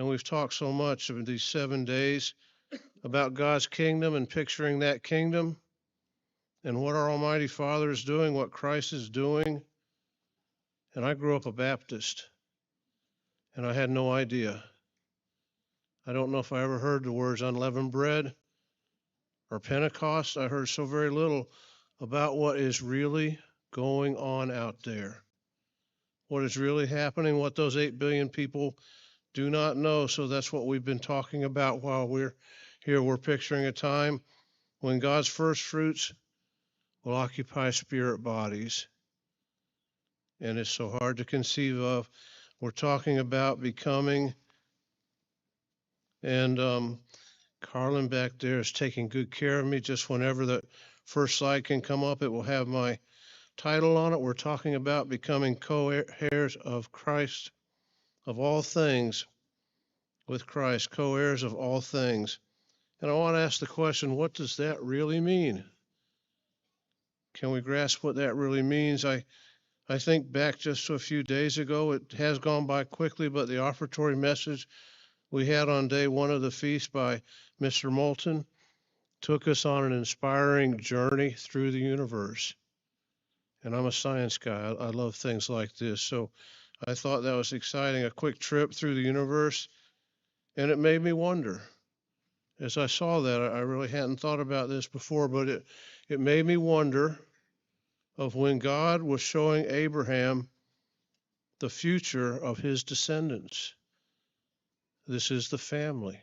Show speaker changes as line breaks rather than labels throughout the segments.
And we've talked so much in these 7 days about God's kingdom and picturing that kingdom and what our Almighty Father is doing, what Christ is doing. And I grew up a Baptist, and I had no idea. I don't know if I ever heard the words unleavened bread or Pentecost. I heard so very little about what is really going on out there, what is really happening, what those 8 billion people do not know. So that's what we've been talking about while we're here. We're picturing a time when God's first fruits will occupy spirit bodies. And it's so hard to conceive of. We're talking about becoming, and Carlin back there is taking good care of me. Just whenever the first slide can come up, it will have my title on it. We're talking about becoming co-heirs of Christ, of all things, with Christ, co-heirs of all things. And I want to ask the question, what does that really mean? Can we grasp what that really means? I think back just to a few days ago. It has gone by quickly, but the offertory message we had on day one of the feast by Mr. Moulton took us on an inspiring journey through the universe. And I'm a science guy. I love things like this. So I thought that was exciting, a quick trip through the universe. And it made me wonder. As I saw that, I really hadn't thought about this before, but it made me wonder of when God was showing Abraham the future of his descendants. This is the family,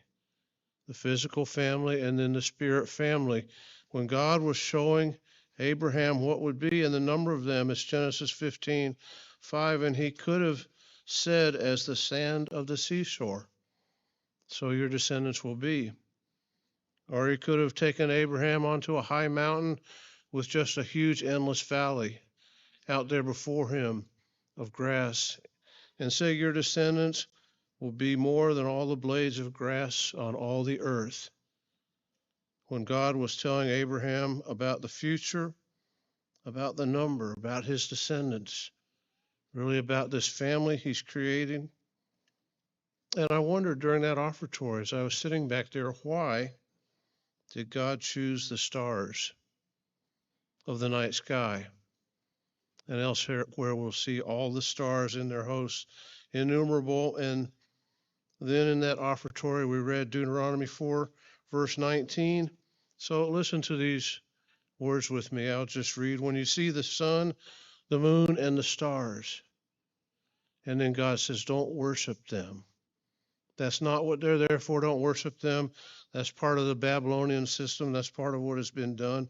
the physical family, and then the spirit family. When God was showing Abraham what would be, and the number of them is Genesis 15:5, and he could have said, as the sand of the seashore, so your descendants will be. Or he could have taken Abraham onto a high mountain with just a huge endless valley out there before him of grass, and say your descendants will be more than all the blades of grass on all the earth. When God was telling Abraham about the future, about the number, about his descendants, really about this family he's creating. And I wondered during that offertory, as I was sitting back there, why did God choose the stars of the night sky? And elsewhere we'll see all the stars in their hosts, innumerable. And then in that offertory, we read Deuteronomy 4, verse 19. So listen to these words with me. I'll just read. When you see the sun, the moon, and the stars. And then God says, don't worship them. That's not what they're there for. Don't worship them. That's part of the Babylonian system. That's part of what has been done.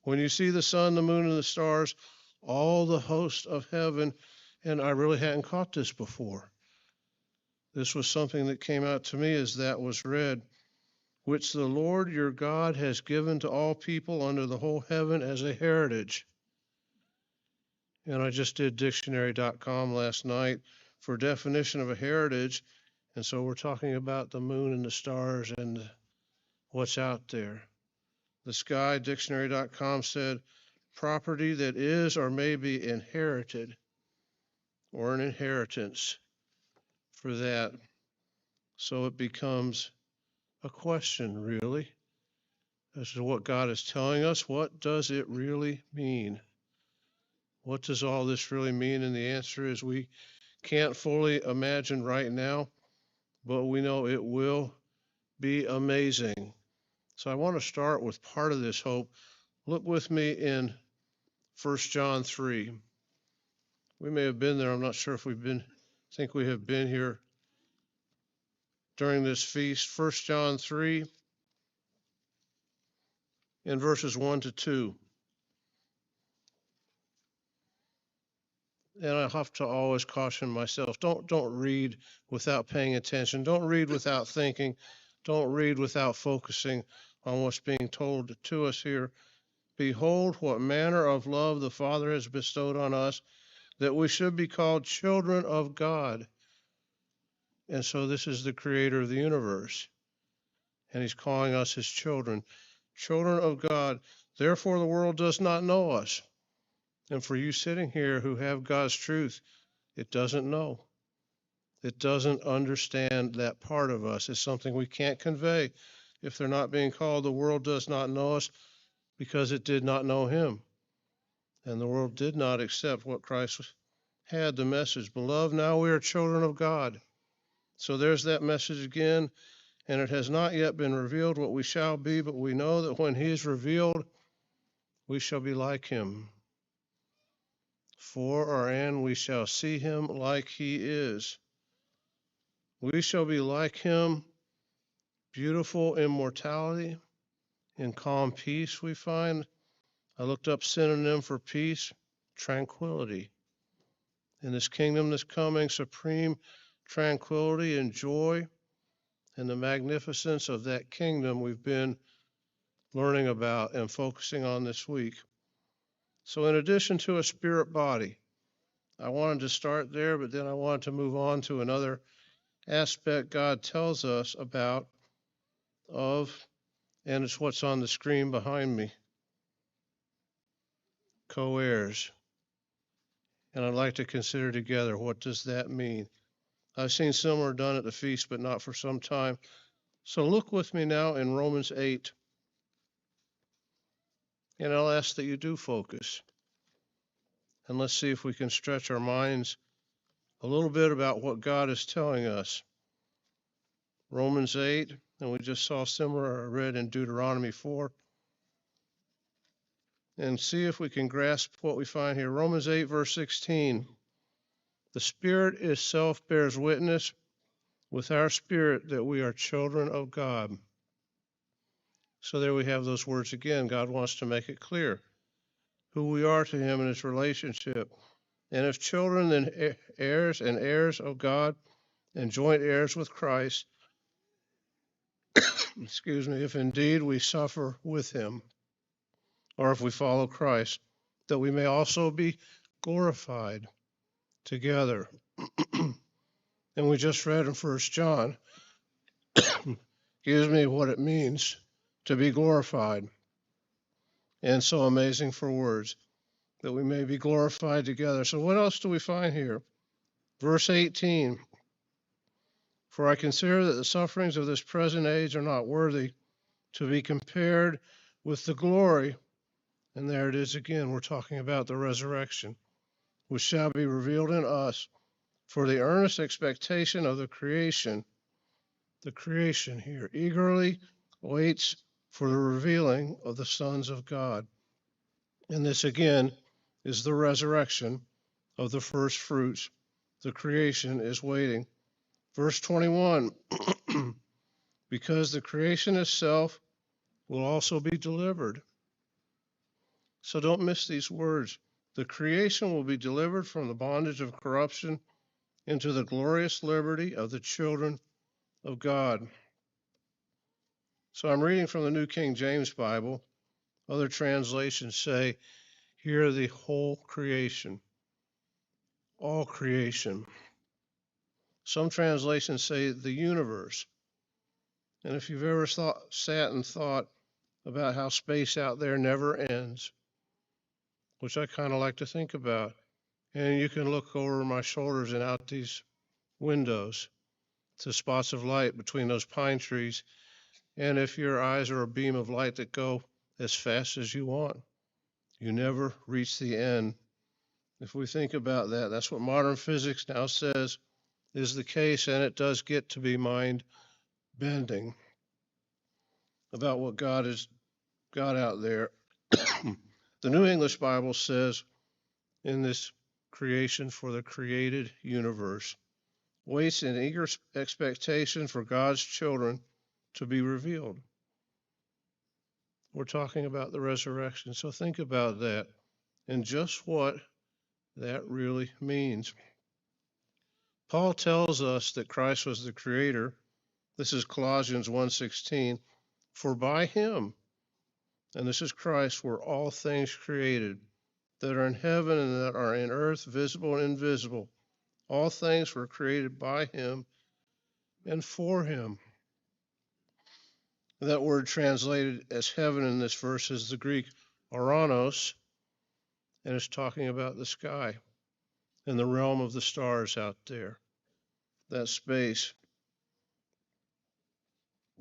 When you see the sun, the moon, and the stars, all the hosts of heaven, and I really hadn't caught this before. This was something that came out to me as that was read, which the Lord your God has given to all people under the whole heaven as a heritage. And I just did dictionary.com last night for definition of a heritage. And so we're talking about the moon and the stars and what's out there. The sky, dictionary.com said, property that is or may be inherited, or an inheritance for that. So it becomes a question, really, as to what God is telling us. What does it really mean? What does all this really mean? And the answer is we can't fully imagine right now, but we know it will be amazing. So I want to start with part of this hope. Look with me in 1 John 3. We may have been there. I'm not sure if I think we have been here during this feast. 1 John 3 in verses 1 to 2. And I have to always caution myself, don't read without paying attention. Don't read without thinking. Don't read without focusing on what's being told to us here. Behold, what manner of love the Father has bestowed on us, that we should be called children of God. And so this is the creator of the universe. And he's calling us his children, children of God. Therefore the world does not know us. And for you sitting here who have God's truth, it doesn't know. It doesn't understand that part of us. It's something we can't convey. If they're not being called, the world does not know us because it did not know him. And the world did not accept what Christ had, the message. Beloved, now we are children of God. So there's that message again. And it has not yet been revealed what we shall be, but we know that when he is revealed, we shall be like him. And we shall see him like he is. We shall be like him, beautiful immortality, in calm peace we find. I looked up synonym for peace, tranquility. In this kingdom that's coming, supreme tranquility and joy, and the magnificence of that kingdom we've been learning about and focusing on this week. So in addition to a spirit body, I wanted to start there, but then I wanted to move on to another aspect God tells us about and it's what's on the screen behind me, co-heirs. And I'd like to consider together, what does that mean? I've seen similar done at the feast, but not for some time. So look with me now in Romans 8, and I'll ask that you do focus. And let's see if we can stretch our minds a little bit about what God is telling us. Romans 8, and we just saw similar read in Deuteronomy 4. And see if we can grasp what we find here. Romans 8, verse 16. The Spirit itself bears witness with our spirit that we are children of God. So there we have those words again. God wants to make it clear who we are to him in his relationship. And if children, then heirs and heirs of God and joint heirs with Christ, if indeed we suffer with him, or if we follow Christ, that we may also be glorified together. And we just read in 1 John, what it means to be glorified. And so amazing for words, that we may be glorified together. So what else do we find here? Verse 18, for I consider that the sufferings of this present age are not worthy to be compared with the glory. And there it is again, we're talking about the resurrection, which shall be revealed in us. For the earnest expectation of the creation here, eagerly waits for the revealing of the sons of God. And this again is the resurrection of the first fruits. The creation is waiting. Verse 21, because the creation itself will also be delivered. So don't miss these words. The creation will be delivered from the bondage of corruption into the glorious liberty of the children of God. So I'm reading from the New King James Bible. Other translations say, here the whole creation, all creation. Some translations say the universe. And if you've ever sat and thought about how space out there never ends, which I kind of like to think about, and you can look over my shoulders and out these windows to spots of light between those pine trees, and if your eyes are a beam of light that go as fast as you want, you never reach the end. If we think about that, that's what modern physics now says is the case, and it does get to be mind-bending about what God has got out there. The New English Bible says, in this creation for the created universe, waits in eager expectation for God's children to be revealed. We're talking about the resurrection, so think about that and just what that really means. Paul tells us that Christ was the creator. This is Colossians 1:16. For by him, and this is Christ, were all things created that are in heaven and that are in earth, visible and invisible. All things were created by him and for him. That word translated as heaven in this verse is the Greek oranos, and it's talking about the sky and the realm of the stars out there. that space.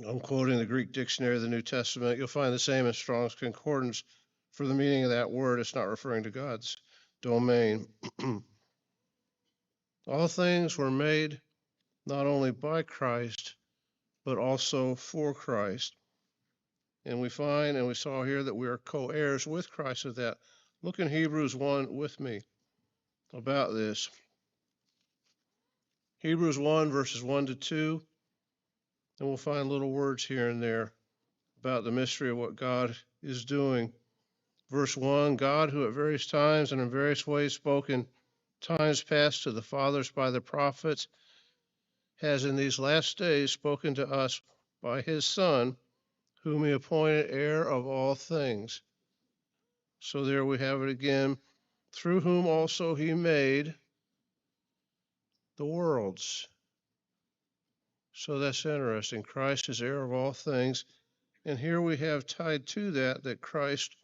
I'm quoting the Greek dictionary of the New Testament. You'll find the same in Strong's Concordance. For the meaning of that word, it's not referring to God's domain. All things were made not only by Christ, but also for Christ. And we find, and we saw here, that we are co-heirs with Christ of that. Look in Hebrews 1 with me about this. Hebrews 1, verses 1 to 2, and we'll find little words here and there about the mystery of what God is doing. Verse 1, God, who at various times and in various ways spoke in times past to the fathers by the prophets, has in these last days spoken to us by his Son, whom he appointed heir of all things. So there we have it again, through whom also he made the worlds. So that's interesting. Christ is heir of all things. And here we have tied to that Christ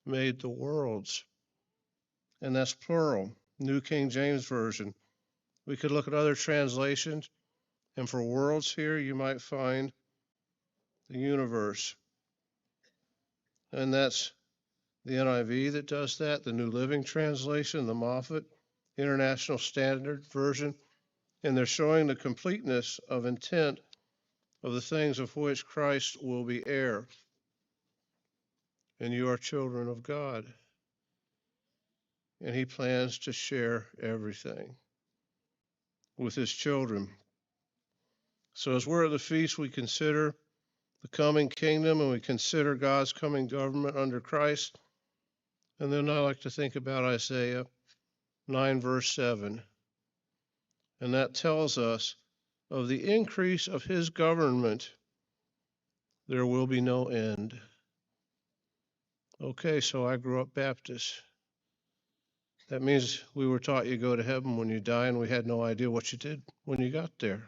made the worlds. And that's plural, New King James Version. We could look at other translations, and for worlds here, you might find the universe. And that's the NIV that does that, the New Living Translation, the Moffat International Standard Version, and they're showing the completeness of intent of the things of which Christ will be heir. And you are children of God. And he plans to share everything with his children. So as we're at the feast, we consider the coming kingdom and we consider God's coming government under Christ. And then I like to think about Isaiah 9, verse 7. And that tells us of the increase of his government, there will be no end. Okay, so I grew up Baptist. That means we were taught you go to heaven when you die, and we had no idea what you did when you got there.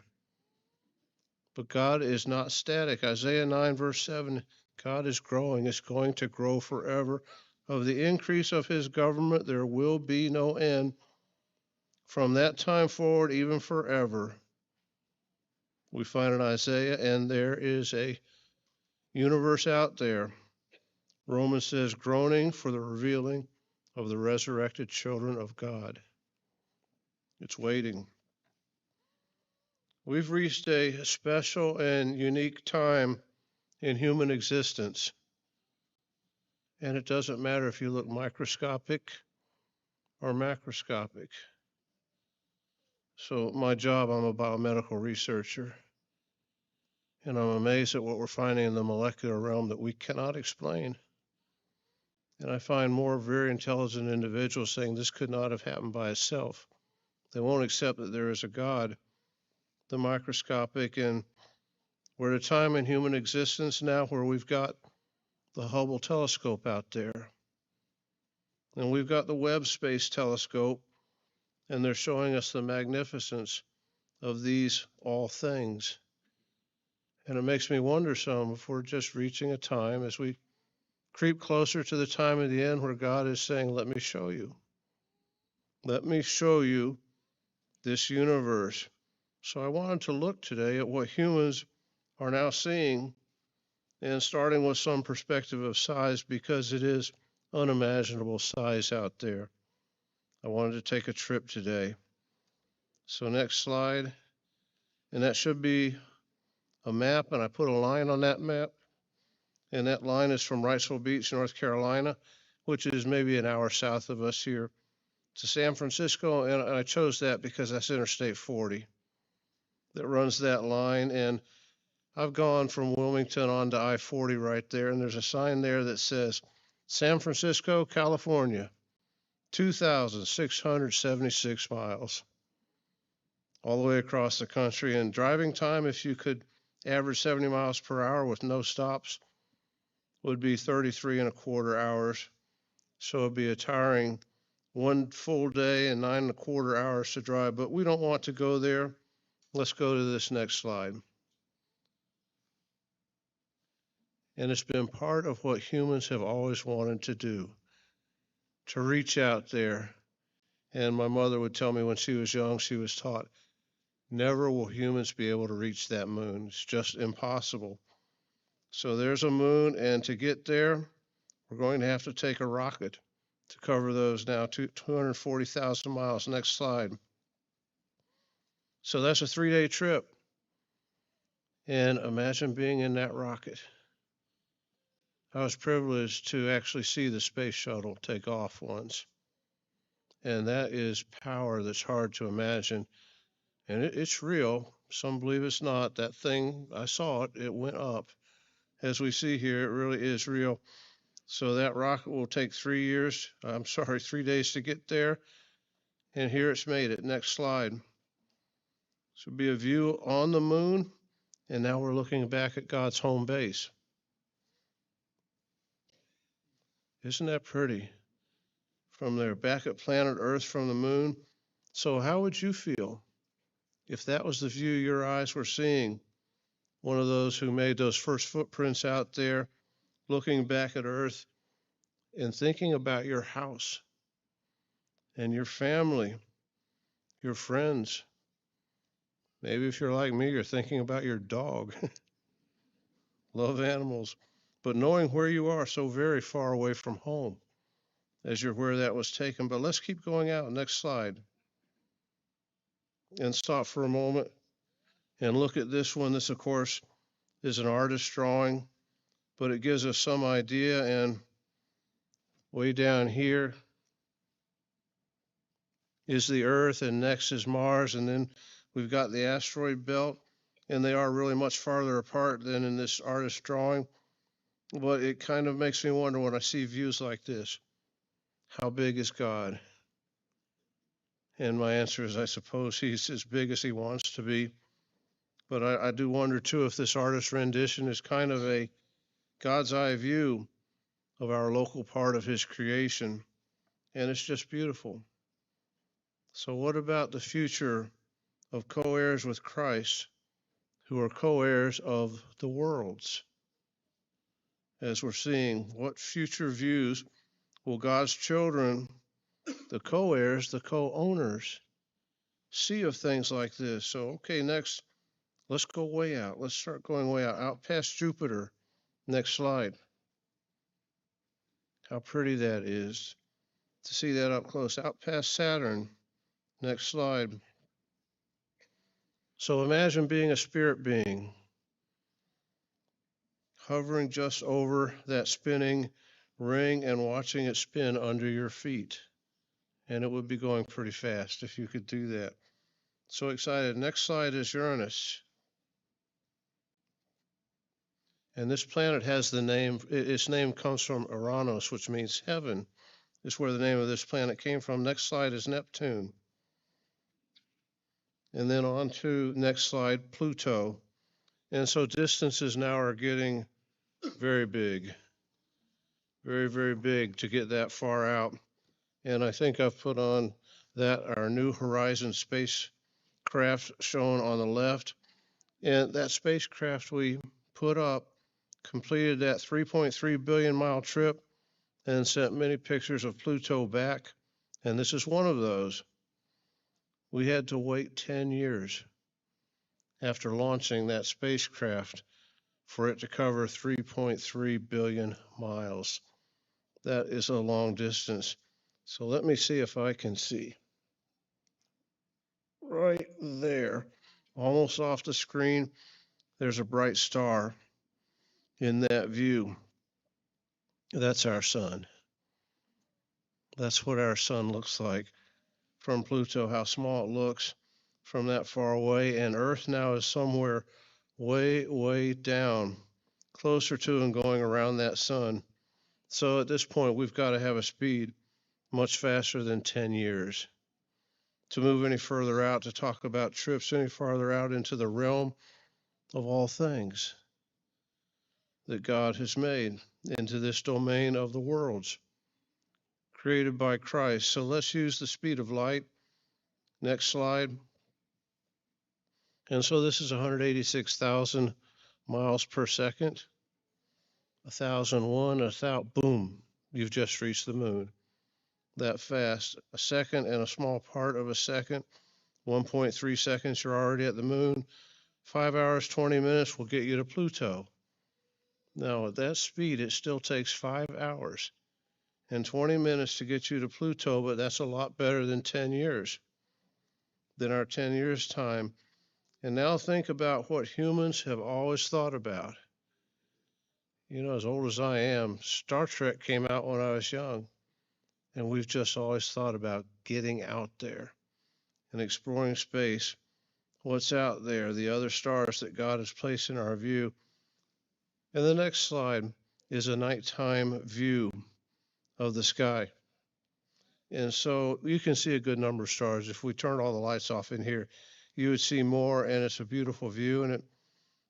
But God is not static. Isaiah 9, verse 7, God is growing. It's going to grow forever. Of the increase of his government, there will be no end. From that time forward, even forever, we find in Isaiah, and there is a universe out there. Romans says, groaning for the revealing of the resurrected children of God. It's waiting. We've reached a special and unique time in human existence. And it doesn't matter if you look microscopic or macroscopic. So my job, I'm a biomedical researcher. And I'm amazed at what we're finding in the molecular realm that we cannot explain. And I find more very intelligent individuals saying this could not have happened by itself. They won't accept that there is a God. The microscopic, and we're at a time in human existence now where we've got the Hubble telescope out there. And we've got the Webb Space Telescope, and they're showing us the magnificence of these all things. And it makes me wonder some if we're just reaching a time as we creep closer to the time of the end where God is saying, let me show you. Let me show you this universe. So I wanted to look today at what humans are now seeing, and starting with some perspective of size, because it is unimaginable size out there. I wanted to take a trip today. So next slide, and that should be a map, and I put a line on that map, and that line is from Wrightsville Beach, North Carolina, which is maybe an hour south of us here, to San Francisco, and I chose that because that's Interstate 40 that runs that line, and I've gone from Wilmington on to I-40 right there, and there's a sign there that says San Francisco, California, 2,676 miles, all the way across the country. And driving time, if you could average 70 miles per hour with no stops, would be 33 and a quarter hours. So it'd be a tiring one full day and 9 and a quarter hours to drive, but we don't want to go there. Let's go to this next slide. And it's been part of what humans have always wanted to do, to reach out there. And my mother would tell me when she was young, she was taught, Never will humans be able to reach that moon. It's just impossible. So there's a moon, and to get there, we're going to have to take a rocket to cover those now 240,000 miles. Next slide. So that's a 3-day trip. And imagine being in that rocket. I was privileged to actually see the space shuttle take off once. And that is power that's hard to imagine. And it's real. Some believe it's not. That thing, I saw it, it went up. As we see here, it really is real. So that rocket will take 3 days to get there. And here it's made it. Next slide. This would be a view on the moon. And now we're looking back at God's home base. Isn't that pretty? From there, back at planet Earth from the moon. So how would you feel if that was the view your eyes were seeing? One of those who made those first footprints out there, looking back at Earth and thinking about your house and your family, your friends. Maybe if you're like me, you're thinking about your dog. Love animals. But knowing where you are so very far away from home as you're where that was taken. But let's keep going out. Next slide. And stop for a moment and look at this one. This, of course, is an artist's drawing, but it gives us some idea. And way down here is the Earth, and next is Mars, and then we've got the asteroid belt, and they are really much farther apart than in this artist's drawing. But it kind of makes me wonder when I see views like this, how big is God? And my answer is, I suppose he's as big as he wants to be. But I do wonder, too, if this artist's rendition is kind of a God's eye view of our local part of his creation. And it's just beautiful. So what about the future of co-heirs with Christ, who are co-heirs of the worlds? As we're seeing, what future views will God's children, the co-heirs, the co-owners, see of things like this? So, okay, next, let's go way out. Let's start going way out past Jupiter. Next slide. How pretty that is to see that up close. Out past Saturn. Next slide. So imagine being a spirit being, hovering just over that spinning ring and watching it spin under your feet. And it would be going pretty fast if you could do that. So excited. Next slide is Uranus. And this planet has the name, its name comes from Uranus, which means heaven. Is where the name of this planet came from. Next slide is Neptune. And then on to next slide, Pluto. And so distances now are getting very big. Very, very big to get that far out. And I think I've put on that our New Horizons spacecraft shown on the left. And that spacecraft we put up completed that 3.3 billion mile trip and sent many pictures of Pluto back. And this is one of those. We had to wait 10 years after launching that spacecraft for it to cover 3.3 billion miles. That is a long distance. So let me see if I can see. Right there, almost off the screen, there's a bright star in that view. That's our sun. That's what our sun looks like from Pluto, how small it looks from that far away. And Earth now is somewhere way, way down, closer to and going around that sun. So at this point, we've got to have a speed much faster than 10 years to move any further out, to talk about trips any farther out into the realm of all things that God has made, into this domain of the worlds created by Christ. So let's use the speed of light. Next slide. And so this is 186,000 miles per second. 1,001, 1,000, boom, you've just reached the moon. That fast. A second and a small part of a second 1.3 seconds, you're already at the moon. 5 hours, 20 minutes will get you to Pluto. Now, at that speed, it still takes 5 hours and 20 minutes to get you to Pluto, but that's a lot better than 10 years, than our 10 years time. And now think about what humans have always thought about. You know, as old as I am, Star Trek came out when I was young, and we've just always thought about getting out there and exploring space, what's out there, the other stars that God has placed in our view. And the next slide is a nighttime view of the sky. And so you can see a good number of stars. If we turned all the lights off in here, you would see more, and it's a beautiful view. And it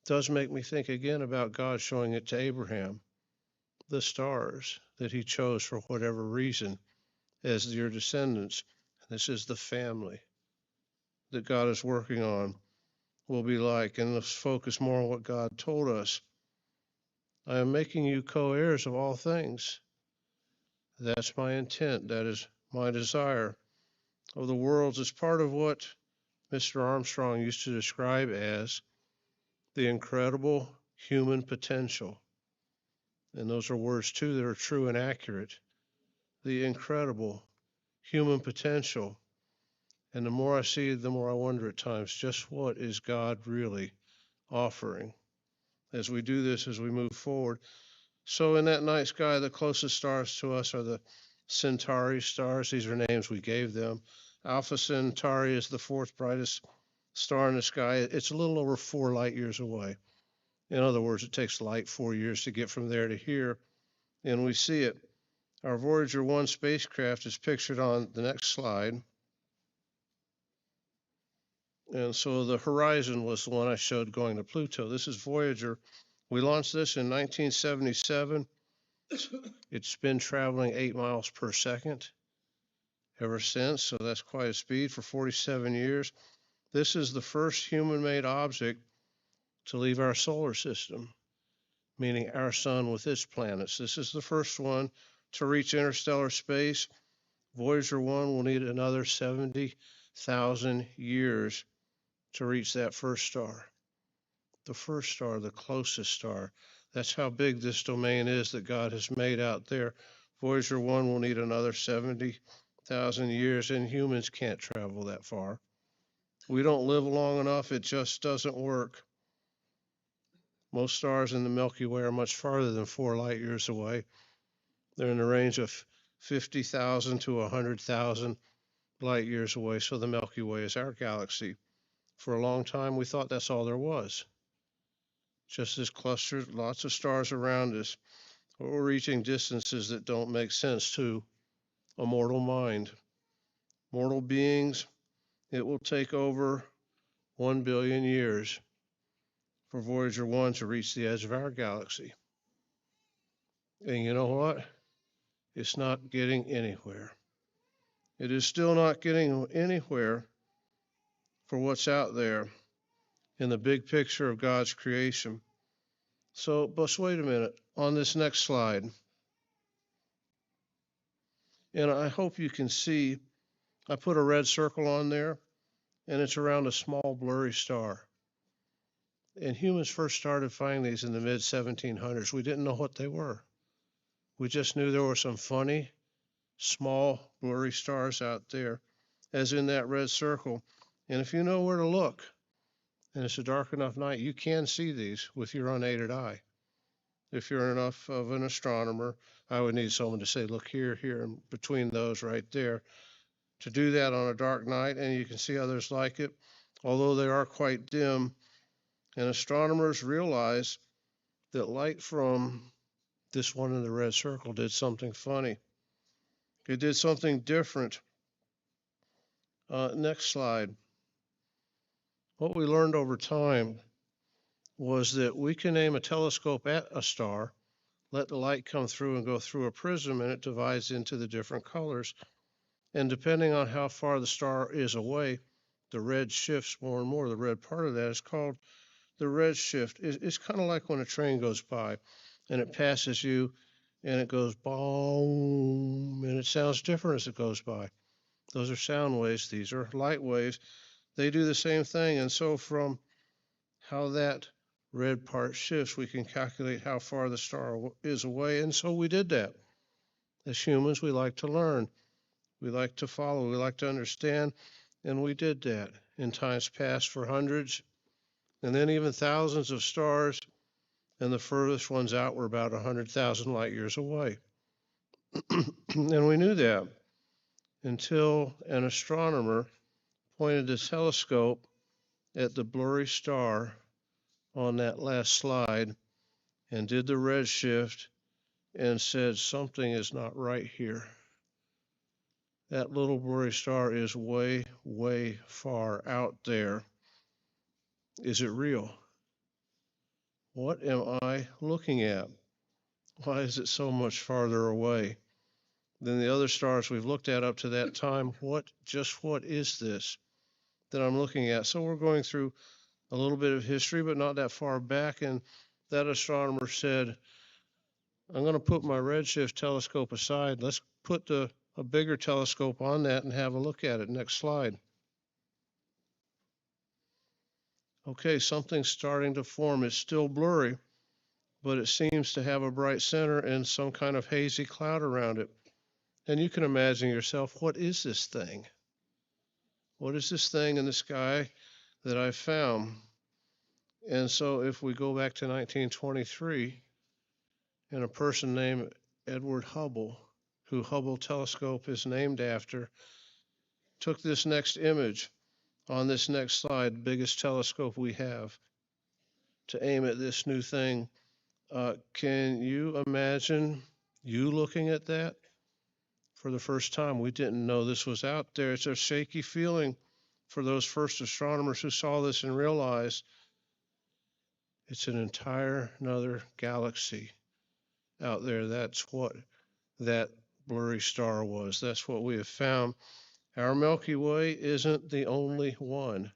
does make me think again about God showing it to Abraham, the stars that he chose for whatever reason as your descendants. This is the family that God is working on will be like. And let's focus more on what God told us. I am making you co-heirs of all things. That's my intent. That is my desire of the worlds. It's part of what Mr. Armstrong used to describe as the incredible human potential. And those are words, too, that are true and accurate. The incredible human potential. And the more I see it, the more I wonder at times, just what is God really offering as we do this, as we move forward. So in that night sky, the closest stars to us are the Centauri stars. These are names we gave them. Alpha Centauri is the fourth brightest star in the sky. It's a little over 4 light years away. In other words, it takes light 4 years to get from there to here, and we see it. Our Voyager 1 spacecraft is pictured on the next slide. And so the horizon was the one I showed going to Pluto. This is Voyager. We launched this in 1977. It's been traveling 8 miles per second ever since, so that's quite a speed for 47 years. This is the first human-made object to leave our solar system, meaning our sun with its planets. This is the first one to reach interstellar space. Voyager 1 will need another 70,000 years to reach that first star. The first star, the closest star. That's how big this domain is that God has made out there. Voyager 1 will need another 70,000 years, and humans can't travel that far. We don't live long enough. It just doesn't work. Most stars in the Milky Way are much farther than 4 light years away. They're in the range of 50,000 to 100,000 light years away, so the Milky Way is our galaxy. For a long time, we thought that's all there was. Just this cluster, lots of stars around us. We're reaching distances that don't make sense to a mortal mind. Mortal beings, it will take over 1 billion years for Voyager 1 to reach the edge of our galaxy. And you know what? It's not getting anywhere. It is still not getting anywhere for what's out there in the big picture of God's creation. So, but wait a minute, on this next slide, and I hope you can see, I put a red circle on there, and it's around a small blurry star. And humans first started finding these in the mid-1700s. We didn't know what they were. We just knew there were some funny, small, blurry stars out there, as in that red circle. And if you know where to look, and it's a dark enough night, you can see these with your unaided eye. If you're enough of an astronomer, I would need someone to say, look here, here, and between those right there. To do that on a dark night, and you can see others like it, although they are quite dim. And astronomers realize that light from this one in the red circle did something funny. It did something different. Next slide. What we learned over time was that we can aim a telescope at a star, let the light come through and go through a prism, and it divides into the different colors. And depending on how far the star is away, the red shifts more and more. The red part of that is called the red shift. It's kind of like when a train goes by and it passes you and it goes boom, and it sounds different as it goes by. Those are sound waves. These are light waves. they do the same thing. And so from how that red part shifts, we can calculate how far the star is away. And so we did that. As humans, we like to learn, we like to follow, we like to understand, and we did that in times past for hundreds and then even thousands of stars, and the furthest ones out were about 100,000 light years away. And we knew that until an astronomer pointed the telescope at the blurry star on that last slide and did the redshift and said, something is not right here. That little blurry star is way, way far out there. Is it real? What am I looking at? Why is it so much farther away than the other stars we've looked at up to that time? What is this that I'm looking at? So we're going through a little bit of history, but not that far back. And that astronomer said, I'm going to put my redshift telescope aside. Let's put a bigger telescope on that and have a look at it. Next slide. Okay, something's starting to form. It's still blurry, but it seems to have a bright center and some kind of hazy cloud around it. And you can imagine yourself, what is this thing? What is this thing in the sky that I found? And so if we go back to 1923, and a person named Edward Hubble, who Hubble telescope is named after, took this next image on this next slide, biggest telescope we have, to aim at this new thing. Can you imagine you looking at that for the first time? We didn't know this was out there. It's a shaky feeling for those first astronomers who saw this and realized it's an entire another galaxy out there. That's what that blurry star was. That's what we have found. Our Milky Way isn't the only one.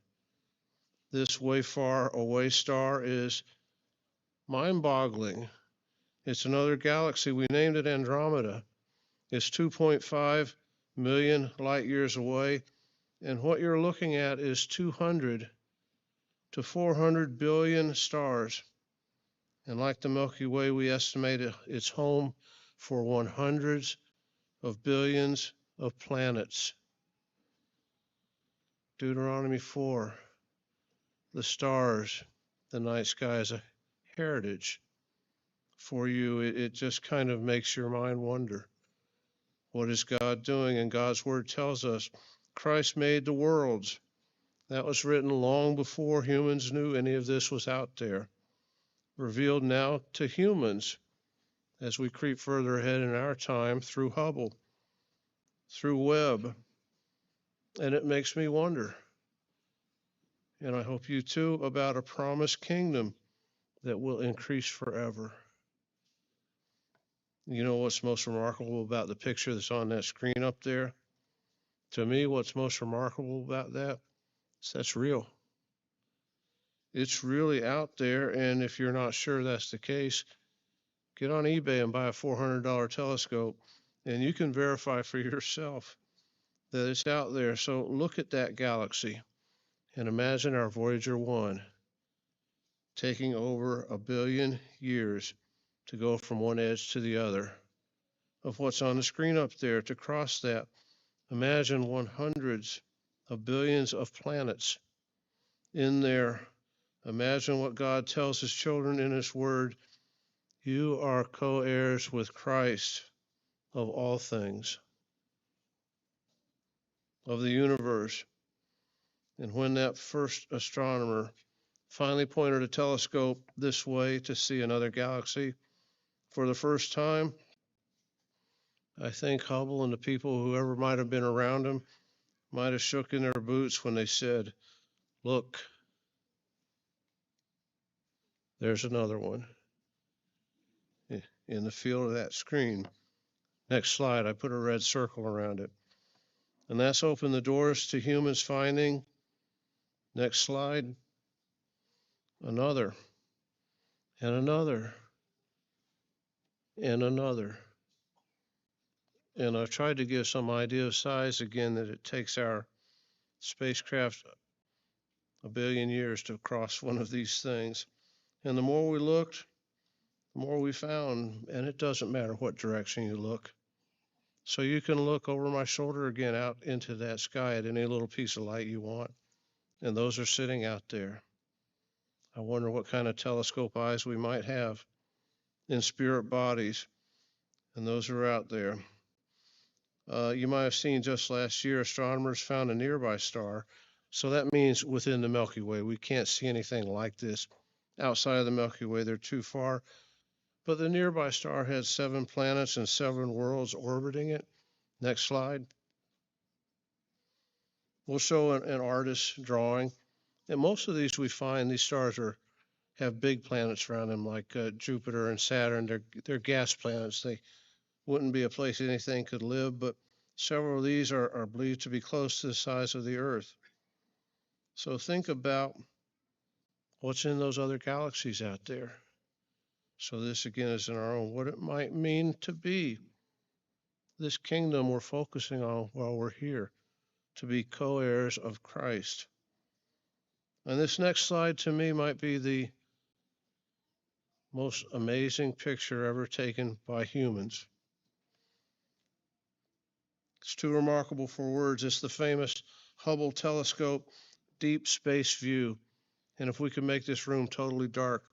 This way far away star is mind-boggling. It's another galaxy. We named it Andromeda. It's 2.5 million light years away. And what you're looking at is 200 to 400 billion stars. And like the Milky Way, we estimate it's home for hundreds of billions of planets. Deuteronomy 4, the stars, the night sky is a heritage for you. It just kind of makes your mind wonder. What is God doing? And God's word tells us Christ made the worlds. That was written long before humans knew any of this was out there. Revealed now to humans as we creep further ahead in our time through Hubble, through Webb. And it makes me wonder, and I hope you too, about a promised kingdom that will increase forever. You know what's most remarkable about the picture that's on that screen up there? To me, what's most remarkable about that is that's real. It's really out there, and if you're not sure that's the case, get on eBay and buy a $400 telescope, and you can verify for yourself that it's out there. So look at that galaxy and imagine our Voyager 1 taking over 1 billion years to go from one edge to the other of what's on the screen up there. To cross that, imagine hundreds of billions of planets in there. Imagine what God tells his children in his word. You are co-heirs with Christ of all things, of the universe. And when that first astronomer finally pointed a telescope this way to see another galaxy for the first time, I think Hubble and the people, whoever might have been around him, might have shook in their boots when they said, look, there's another one in the field of that screen. Next slide, I put a red circle around it. And that's opened the doors to humans finding, next slide, another, and another, and another. And I've tried to give some idea of size again, that it takes our spacecraft a billion years to cross one of these things. And the more we looked, the more we found, and it doesn't matter what direction you look. So you can look over my shoulder again out into that sky at any little piece of light you want, and those are sitting out there. I wonder what kind of telescope eyes we might have in spirit bodies, and those are out there. You might have seen just last year, astronomers found a nearby star. So that means within the Milky Way. We can't see anything like this outside of the Milky Way. They're too far. But the nearby star had 7 planets and 7 worlds orbiting it. Next slide. We'll show an artist's drawing. And most of these we find, these stars have big planets around them, like Jupiter and Saturn. They're gas planets. They wouldn't be a place anything could live, but several of these are believed to be close to the size of the Earth. So think about what's in those other galaxies out there. So this again is in our own, what it might mean to be this kingdom we're focusing on while we're here, to be co-heirs of Christ. And this next slide to me might be the most amazing picture ever taken by humans. It's too remarkable for words. It's the famous Hubble telescope deep space view. And if we could make this room totally dark,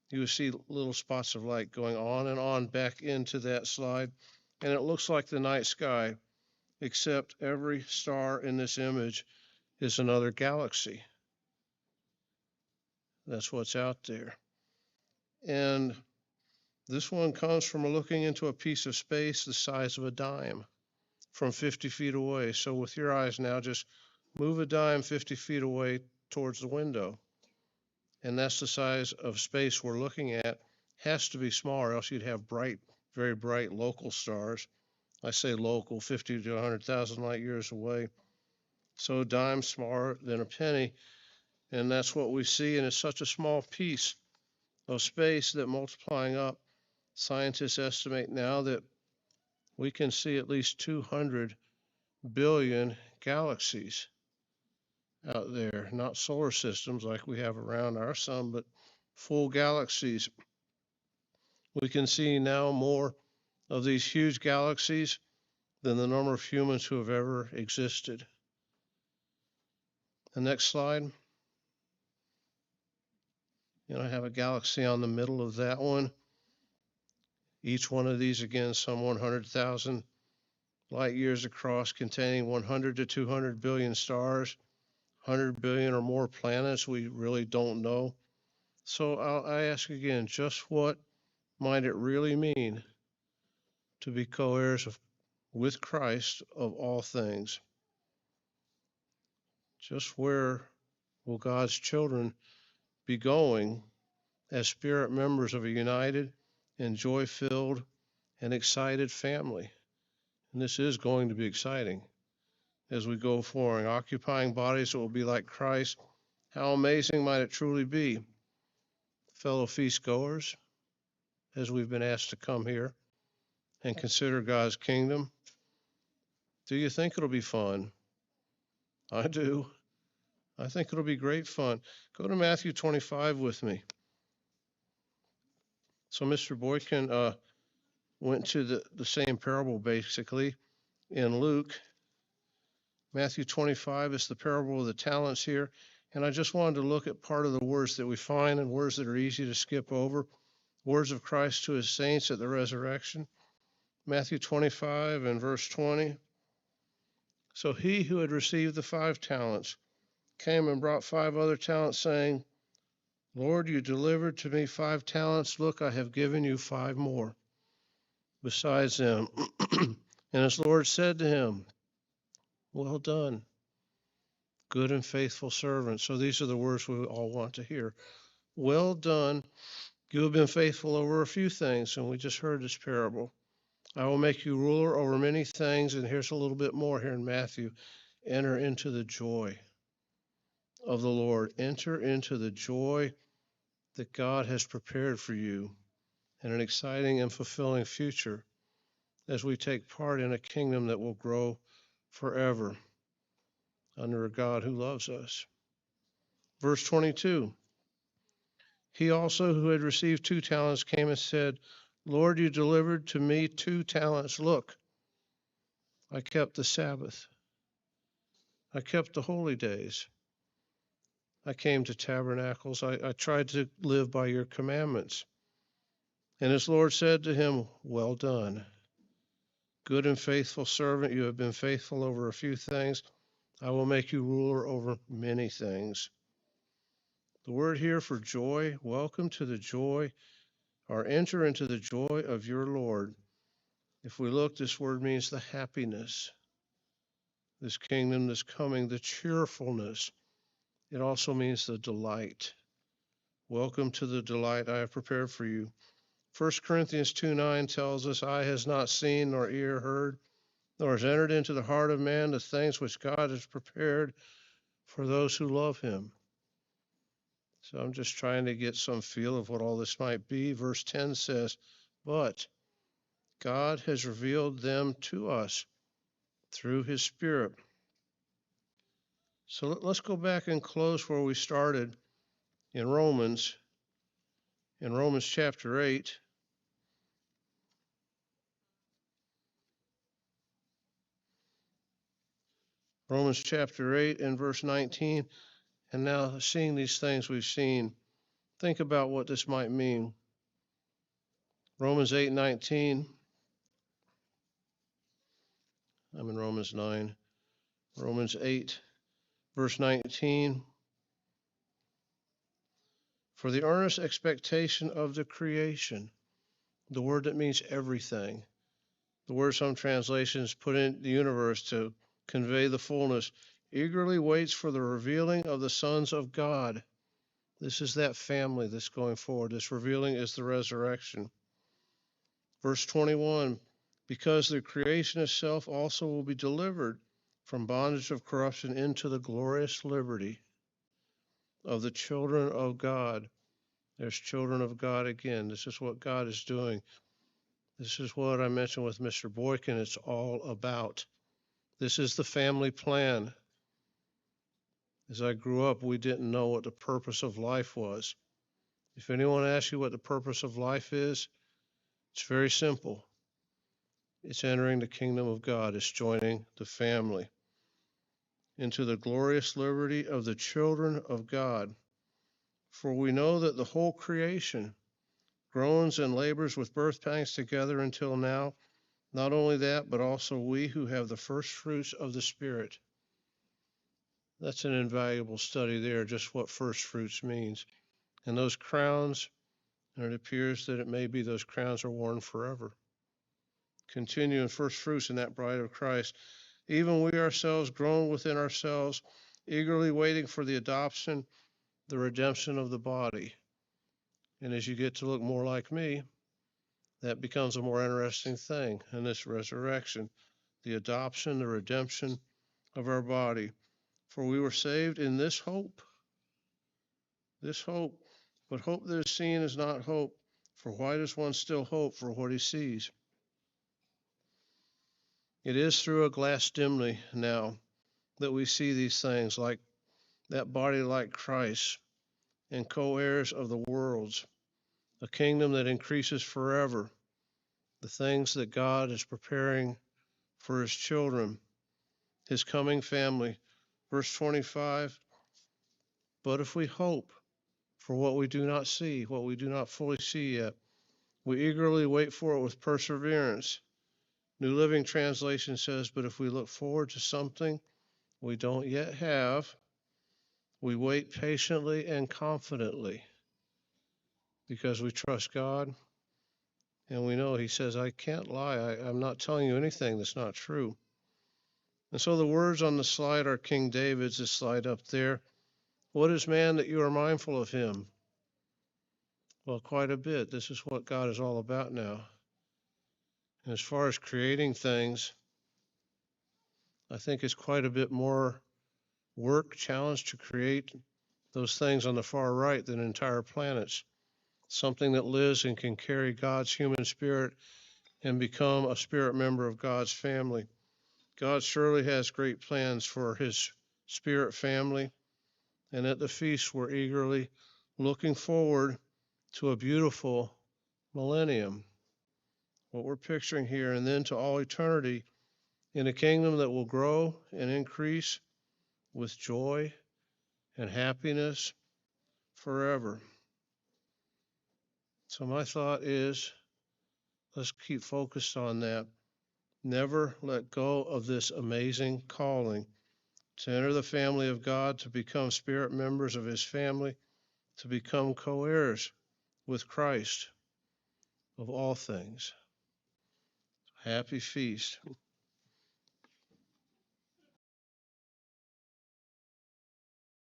you would see little spots of light going on and on back into that slide. And it looks like the night sky, except every star in this image is another galaxy. That's what's out there. And this one comes from looking into a piece of space the size of a dime from 50 feet away. So with your eyes now, just move a dime 50 feet away towards the window. And that's the size of space we're looking at. Has to be smaller, else you'd have bright, very bright local stars. I say local, 50 to 100,000 light years away. So a dime smaller than a penny. And that's what we see. And it's such a small piece of space that multiplying up, scientists estimate now that we can see at least 200 billion galaxies out there, not solar systems like we have around our sun, but full galaxies. We can see now more of these huge galaxies than the number of humans who have ever existed. The next slide. I have a galaxy on the middle of that one. Each one of these, again, some 100,000 light years across, containing 100 to 200 billion stars, 100 billion or more planets we really don't know. So I ask again, just what might it really mean to be co-heirs with Christ of all things? Just where will God's children be going as spirit members of a united and joy-filled and excited family? And this is going to be exciting as we go forward, occupying bodies that will be like Christ. How amazing might it truly be, fellow feast goers, as we've been asked to come here and consider God's kingdom. Do you think it'll be fun? I do. I think it'll be great fun. Go to Matthew 25 with me. So Mr. Boykin went to the same parable basically in Luke. Matthew 25 is the parable of the talents here. And I just wanted to look at part of the words that we find and words that are easy to skip over. Words of Christ to his saints at the resurrection. Matthew 25 and verse 20. So he who had received the 5 talents came and brought 5 other talents, saying, Lord, you delivered to me 5 talents. Look, I have given you 5 more besides them. And his Lord said to him, well done, good and faithful servant. So these are the words we all want to hear. Well done. You have been faithful over a few things, and we just heard this parable. I will make you ruler over many things, and here's a little bit more here in Matthew. Enter into the joy of the Lord. Enter into the joy that God has prepared for you and an exciting and fulfilling future as we take part in a kingdom that will grow forever under a God who loves us. Verse 22, he also who had received 2 talents came and said, Lord, you delivered to me 2 talents. Look, I kept the Sabbath. I kept the holy days. I came to tabernacles. I tried to live by your commandments. And his Lord said to him, well done, good and faithful servant. You have been faithful over a few things. I will make you ruler over many things. The word here for joy, welcome to the joy, or enter into the joy of your Lord. If we look, this word means the happiness, this kingdom that's coming, the cheerfulness. It also means the delight. Welcome to the delight I have prepared for you. 1 Corinthians 2:9 tells us, eye has not seen nor ear heard, nor has entered into the heart of man the things which God has prepared for those who love him. So I'm just trying to get some feel of what all this might be. Verse 10 says, but God has revealed them to us through his Spirit. So let's go back and close where we started in Romans chapter 8. Romans chapter 8 and verse 19. And now, seeing these things we've seen, think about what this might mean. Romans 8:19. I'm in Romans 9. Romans 8, verse 19. For the earnest expectation of the creation, the word that means everything. The word some translations put in the universe to convey the fullness, eagerly waits for the revealing of the sons of God. This is that family that's going forward. This revealing is the resurrection. Verse 21, because the creation itself also will be delivered from bondage of corruption into the glorious liberty of the children of God. There's children of God again. This is what God is doing. This is what I mentioned with Mr. Boykin. It's all about. This is the family plan. As I grew up, we didn't know what the purpose of life was. If anyone asks you what the purpose of life is, it's very simple. It's entering the kingdom of God. It's joining the family into the glorious liberty of the children of God. For we know that the whole creation groans and labors with birth pangs together until now. Not only that, but also we who have the first fruits of the Spirit. That's an invaluable study there, just what first fruits means. And those crowns, and it appears that it may be those crowns are worn forever. Continue in first fruits in that bride of Christ. Even we ourselves groan within ourselves, eagerly waiting for the adoption, the redemption of the body. And as you get to look more like me, that becomes a more interesting thing in this resurrection, the adoption, the redemption of our body. For we were saved in this hope, but hope that is seen is not hope. For why does one still hope for what he sees? It is through a glass dimly now that we see these things, like that body like Christ, and co-heirs of the worlds, a kingdom that increases forever, the things that God is preparing for his children, his coming family. Verse 25, but if we hope for what we do not see, what we do not fully see yet, we eagerly wait for it with perseverance. New Living Translation says, but if we look forward to something we don't yet have, we wait patiently and confidently because we trust God. And we know he says, I can't lie. I'm not telling you anything that's not true. And so the words on the slide are King David's, this slide up there. What is man that you are mindful of him? Well, quite a bit. This is what God is all about now. And as far as creating things, I think it's quite a bit more work, challenge to create those things on the far right than entire planets. Something that lives and can carry God's human spirit and become a spirit member of God's family. God surely has great plans for his spirit family, And at the feast, we're eagerly looking forward to a beautiful millennium, what we're picturing here, and then to all eternity in a kingdom that will grow and increase with joy and happiness forever. So my thought is, let's keep focused on that. Never let go of this amazing calling to enter the family of God, to become spirit members of his family, to become co-heirs with Christ of all things. Happy feast.